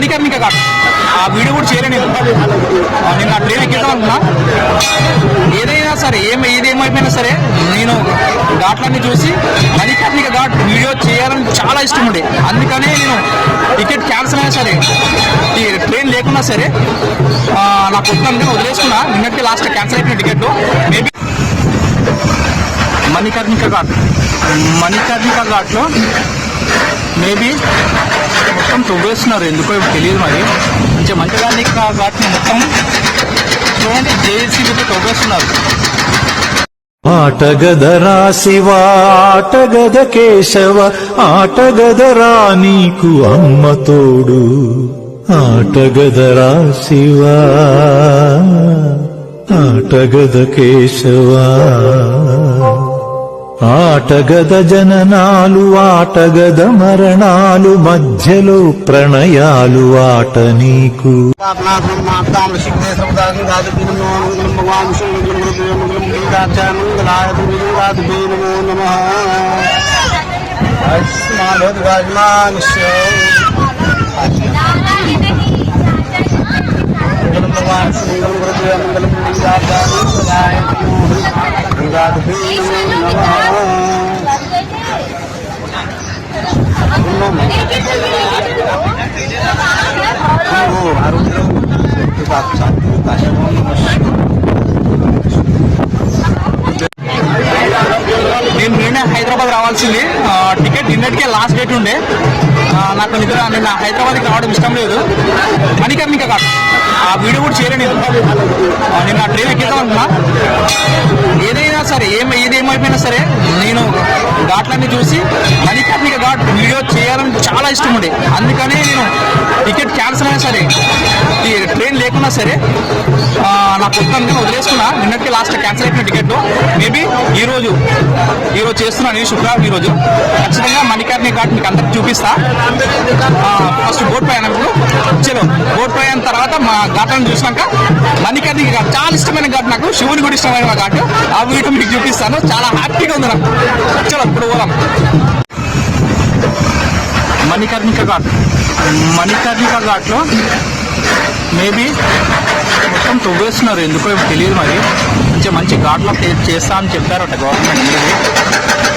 మణికర్ణిక ఘాట్ ఆ వీడియో కూడా చేయలేను నేను ఆ ట్రైన్ ఎక్కేద్దాం అనుకున్నా. ఏదైనా సరే ఏదేమైపోయినా సరే నేను ఘాట్లన్నీ చూసి మణికర్ణిక ఘాట్ వీడియో చేయాలని చాలా ఇష్టం ఉండే. అందుకనే నేను టికెట్ క్యాన్సిల్ అయినా సరే ఈ ట్రైన్ లేకున్నా సరే నాకు వద్దని వదిలేసుకున్నా. నిన్నటికి లాస్ట్ క్యాన్సిల్ అయిపోయిన టికెట్. మేబీ మణికర్ణిక ఘాట్లో మేబీ మొత్తం తవ్వేస్తున్నారు, ఎందుకో తెలియదు. మరి మంచిగా మణికర్ణిక ఘాట్ని మొత్తం చూడండి, జేసీబీతో తవ్వేస్తున్నారు. ఆటగదరా శివ ఆటగద కేశవ ఆటగదరా నీకు అమ్మ తోడు. ఆటగదరా శివ ఆటగద కేశవ ఆటగద జననాలు ఆటగద మరణాలు మధ్యలో ప్రణయాలు ఆట నీకు. నేను నిన్న హైదరాబాద్ రావాల్సింది. టికెట్ నిన్నటికే లాస్ట్ డేట్ ఉండే. నాకు నిన్న హైదరాబాద్కి రావడం ఇష్టం లేదు. మణికర్ణిక ఘాట్ ఆ వీడియో కూడా చేయలేను నేను ఆ ట్రైన్ ఎక్కేద్దాం అనుకున్నా. ఏదైనా సరే ఏదేమైపోయినా సరే నేను ఘాట్లన్నీ చూసి మణికర్ణిక ఘాట్ వీడియో చేయాలని చాలా ఇష్టం ఉండే. అందుకనే నేను టికెట్ క్యాన్సిల్ అయినా సరే ఈ ట్రైన్ లేకున్నా సరే నాకు వద్దని వదిలేసుకున్నా. నిన్నటికి లాస్ట్ క్యాన్సిల్ అయిపోయిన టికెట్. మేబీ ఈరోజు చేస్తున్నాను నేను శుక్రవారం. ఈరోజు ఖచ్చితంగా మణికర్ణిక ఘాట్ మీకు అందరికి చూపిస్తా. ఫస్ట్ బోట్ పై అయినప్పుడు చలో బోట్ పై అయిన తర్వాత మా ఘాట్లను చూసినాక మణికర్ణిక ఘాట్ చాలా ఇష్టమైన ఘాట్, నాకు శివుని కూడా ఇష్టమైన ఘాట్. ఆ వీడియో మీకు చూపిస్తాను. చాలా హ్యాపీగా ఉంది నాకు. చలో ఇప్పుడు పోదాం. మణికర్ణిక ఘాట్లో మేబీ మొత్తం తవ్వేస్తున్నారు, ఎందుకో తెలియదు. మరి మంచి ఘాట్లో చేస్తా అని చెప్పారట గవర్నమెంట్.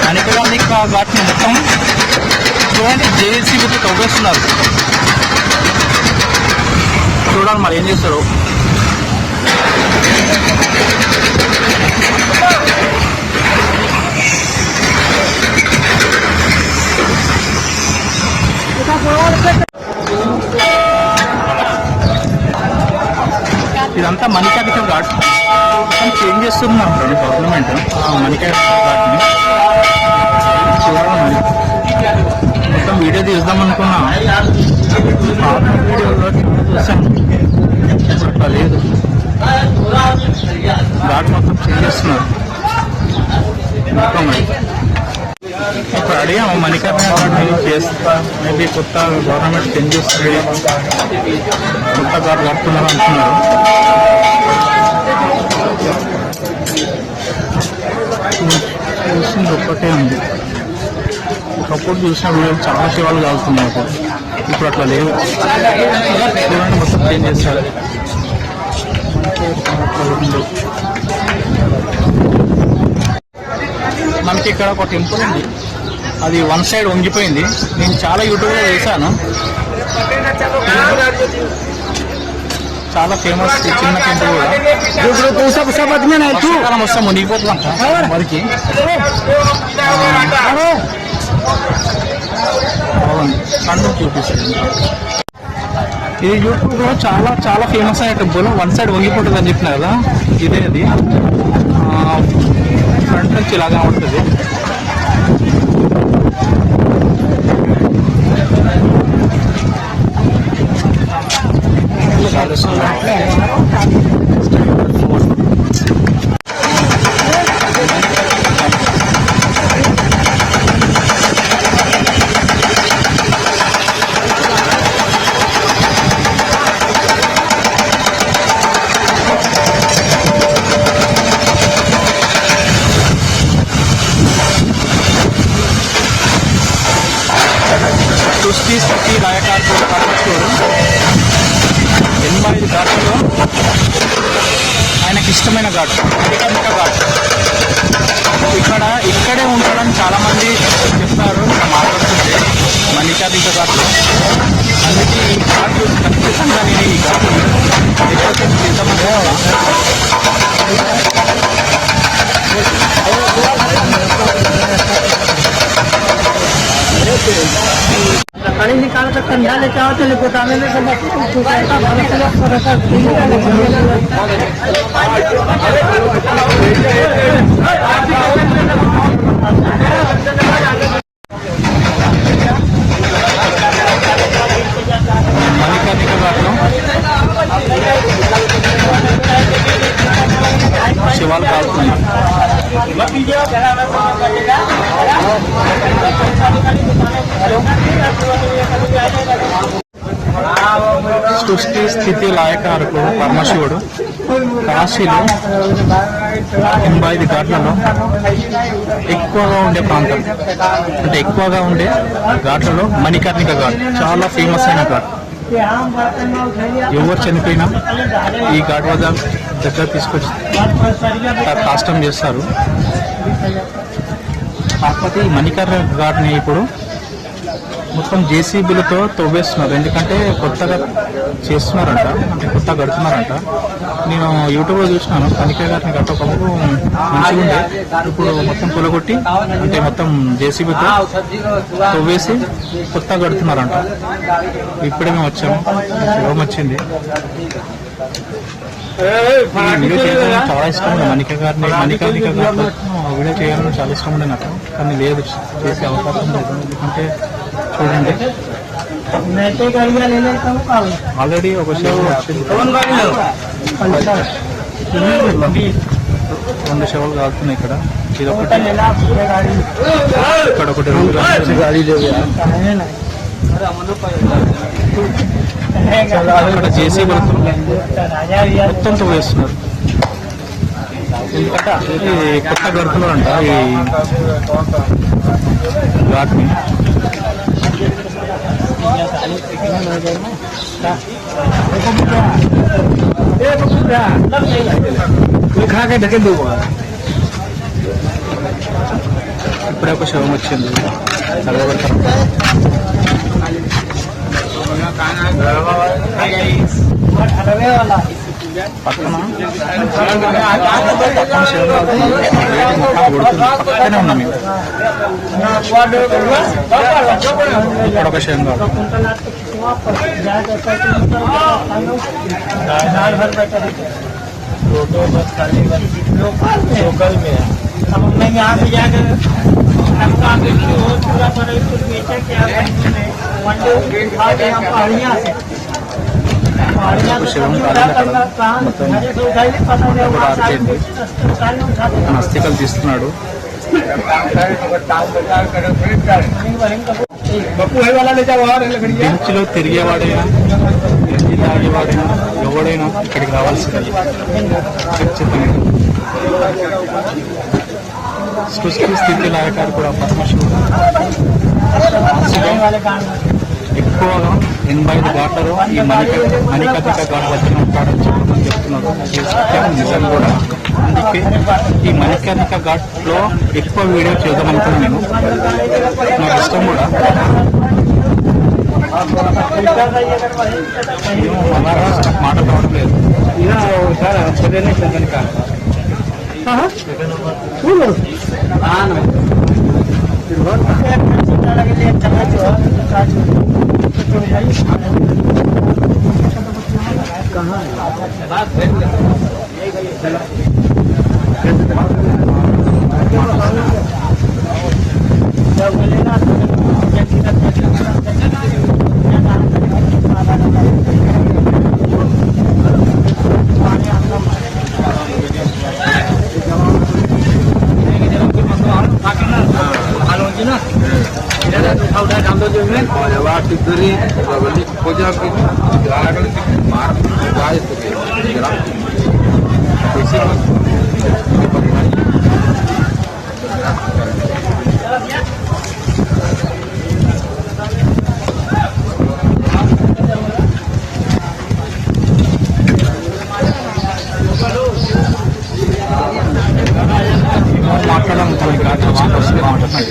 మణికర్ణిక ఘాట్ని మొత్తం చూడండి, జేసీబీతో తవ్వేస్తున్నారు. చూడాలి మరి ఏం చేస్తారు. ఇదంతా మణికర్ణిక ఘాట్ మొత్తం చేంజ్ చేస్తున్నారు గవర్నమెంట్. మణికర్ణిక ఘాట్ని చూడాలి మరి. మొత్తం వీడియో తీద్దాం అనుకున్నా, వీడియోలో చూసాను, అట్లా లేదు. ఘాట్ మొత్తం చేంజ్ చేస్తున్నారు మొత్తం. ఇప్పుడు అడిగాము మణికర్ణిక ఘాట్ చేస్తా, మేబీ కొత్త గవర్నమెంట్ చేంజ్ చేస్తుంది, కొత్త ఘాట్ కడుతున్నారు అంటున్నారు. చూసింది ఒక్కటే ఉంది. ఒకప్పుడు చూసిన వీడియోలు చాలా శివాలు కాలుతున్నాయి. ఇప్పుడు అట్లా లేవు. చూడండి మొత్తం చేంజ్ చేస్తారు. మనకి ఇక్కడ ఒక టెంపుల్ ఉంది, అది వన్ సైడ్ వంగిపోయింది. నేను చాలా యూట్యూబ్లో చేశాను. చాలా ఫేమస్ చిన్న టెంపుల్ కూడా. వర్షాకాలం వస్తే మునిగిపోతుందంట వరకు. కన్ను చూపిస్తాను. ఇది యూట్యూబ్లో చాలా ఫేమస్ అయిన టెంపుల్. వన్ సైడ్ వంగిపోతుంది అని చెప్పిన కదా, ఇదే అది. ఫ్రంట్ నుంచి ఇలాగా ఉంటుంది. सुस्ती स्थिति रायकार ఇష్టమైన ఘాట్ మణికర్ణిక ఘాట్. ఇక్కడే ఉంటాడని చాలా మంది చెప్తారు మాట్లాడుతుంటే మణికర్ణిక ఘాట్లో. అందుకే ఈ ఘాట్ చూసి ఖచ్చితంగా నేను ఈ ఘాట్ ఎక్కడికి ఎంతమంది कड़ी निकाल कर कंधा लेके आओ चले गोदामे में మణికర్ణిక ఘాట్లో శివాలు కాలుతున్నాయి. సృష్టి స్థితి లయకారకుడు పరమశివుడు కాశీలో 85 ఘాట్లలో ఎక్కువగా ఉండే ప్రాంతం, అంటే ఎక్కువగా ఉండే ఘాట్లలో మణికర్ణిక ఘాట్ చాలా ఫేమస్ అయిన ఘాట్. ఎవరు చనిపోయినా ఈ ఘాట్ వద్ద దగ్గర తీసుకొచ్చి కాష్టం చేస్తారు. కాకపోతే ఈ మణికర్ణిక ఘాట్ని ఇప్పుడు మొత్తం జేసీబీలతో తవ్వేస్తున్నారు. ఎందుకంటే కొత్తగా చేస్తున్నారంట, అంటే కొత్తగా కడుతున్నారంట. నేను యూట్యూబ్లో చూసినాను మణికర్ణిక ఘాట్ని కట్టకముందు మంచిగా ఉండే, ఇప్పుడు మొత్తం పొలగొట్టి అంటే మొత్తం జేసీబీతో తవ్వేసి కొత్తగా కడుతున్నారంట. ఇప్పుడే మేము వచ్చాము, శివం వచ్చింది. వీడియో చేయడం చాలా ఇష్టం ఉండే మణికర్ణిక ఘాట్లో వీడియో చేయాలని చాలా ఇష్టం ఉండే నాకు, కానీ లేదు, చేసే అవకాశం లేదు. ఎందుకంటే చూడండి ఆల్రెడీ ఒక శవం వచ్చింది, 2 శవాలు కాలుతున్నాయి ఇక్కడ. ఇదొకటి, ఇక్కడ ఒకటి, 2 గాడి అక్కడ జేసీబీ మొత్తం తవ్వేస్తున్నారు. ఎందుకంటే ఇది కొత్త గడుపున్నారంట ఈ ఘాట్ని. ఇప్పుడే ఒక శవం వచ్చింది చదవబడతారు. పక్కన పక్కనే ఉన్నాం మేము. ఇక్కడ ఒక శవం కాదు. लोकल में अब मैं यहाँ से जाकर पूरा बेचा क्या हम पहाड़ियाँ से అస్థికలు తీస్తున్నాడు. బెంచ్లో తిరిగేవాడైనా గంజి తాగేవాడైనా ఎవడైనా ఇక్కడికి రావాల్సింది ఖచ్చితంగా. సృష్టి స్థితి లయకారు కూడా పరమశివుడు ఎక్కువగా 85 ఘాట్లలో ఈ మణికర్ణిక ఘాట్ దగ్గర ఉంటాడని చెప్తున్నారు. సత్యం నిజం కూడా. అందుకే ఈ మణికర్ణిక ఘాట్లో ఎక్కువ వీడియో చేద్దామనుకున్నాను నేను, నాకు ఇష్టం కూడా. మాట కావడం లేదు. వాటర్ వస్తుంది బాగుంటుంది